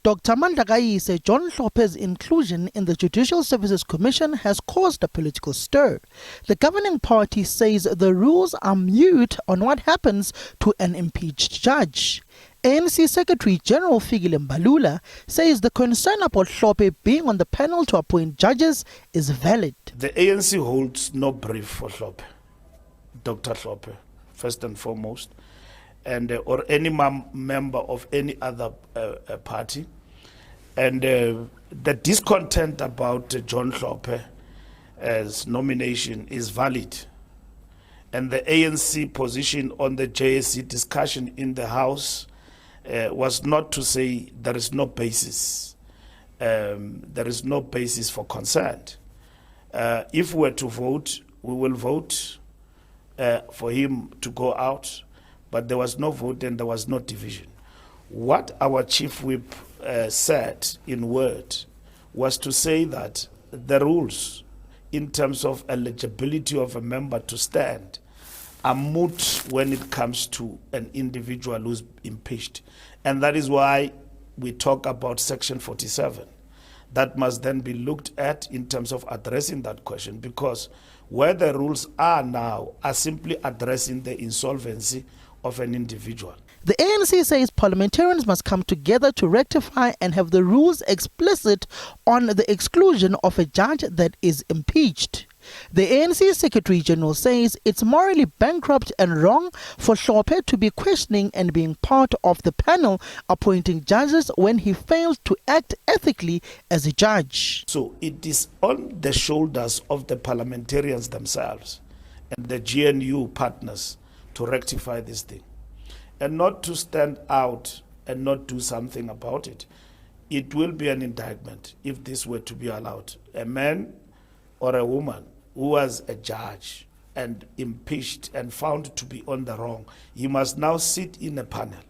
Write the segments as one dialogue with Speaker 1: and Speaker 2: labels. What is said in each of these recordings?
Speaker 1: Dr. Mandagayi said John Hlophe's inclusion in the Judicial Services Commission has caused a political stir. The governing party says the rules are mute on what happens to an impeached judge. ANC Secretary General Fikile Mbalula says the concern about Hlophe being on the panel to appoint judges is valid.
Speaker 2: The ANC holds no brief for Hlophe, Dr. Hlophe, first and foremost, and or any member of any other party. And the discontent about John Hlophe's nomination is valid. And the ANC position on the JSC discussion in the House was not to say there is no basis. There is no basis for concern. If we were to vote, we will vote for him to go out. But there was no vote and there was no division. What our chief whip said in word was to say that the rules in terms of eligibility of a member to stand are moot when it comes to an individual who's impeached. And that is why we talk about Section 47. That must then be looked at in terms of addressing that question, because where the rules are now are simply addressing the insolvency of an individual.
Speaker 1: The ANC says parliamentarians must come together to rectify and have the rules explicit on the exclusion of a judge that is impeached. The ANC Secretary General says it's morally bankrupt and wrong for Hlophe to be questioning and being part of the panel appointing judges when he failed to act ethically as a judge.
Speaker 2: So it is on the shoulders of the parliamentarians themselves and the GNU partners to rectify this thing, and not to stand out and not do something about it. It will be an indictment if this were to be allowed. A man or a woman who was a judge and impeached and found to be on the wrong, he must now sit in a panel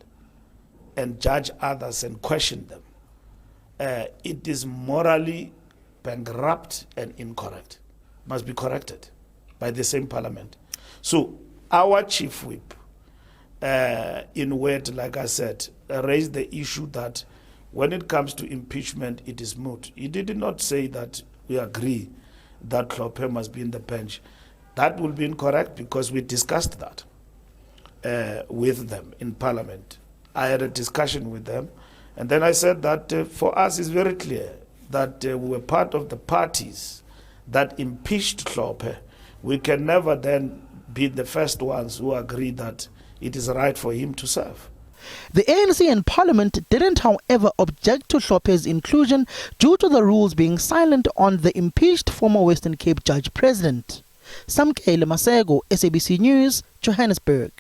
Speaker 2: and judge others and question them. It is morally bankrupt and incorrect. Must be corrected by the same parliament. So our chief whip, in word, like I said, raised the issue that when it comes to impeachment, it is moot. He did not say that we agree that Hlophe must be in the bench. That will be incorrect because we discussed that with them in Parliament. I had a discussion with them, and then I said that for us it's very clear that we were part of the parties that impeached Hlophe. We can never then be the first ones who agree that it is right for him to serve.
Speaker 1: The ANC in Parliament didn't, however, object to Hlophe's inclusion due to the rules being silent on the impeached former Western Cape Judge President. Fikile Mbalula, SABC News, Johannesburg.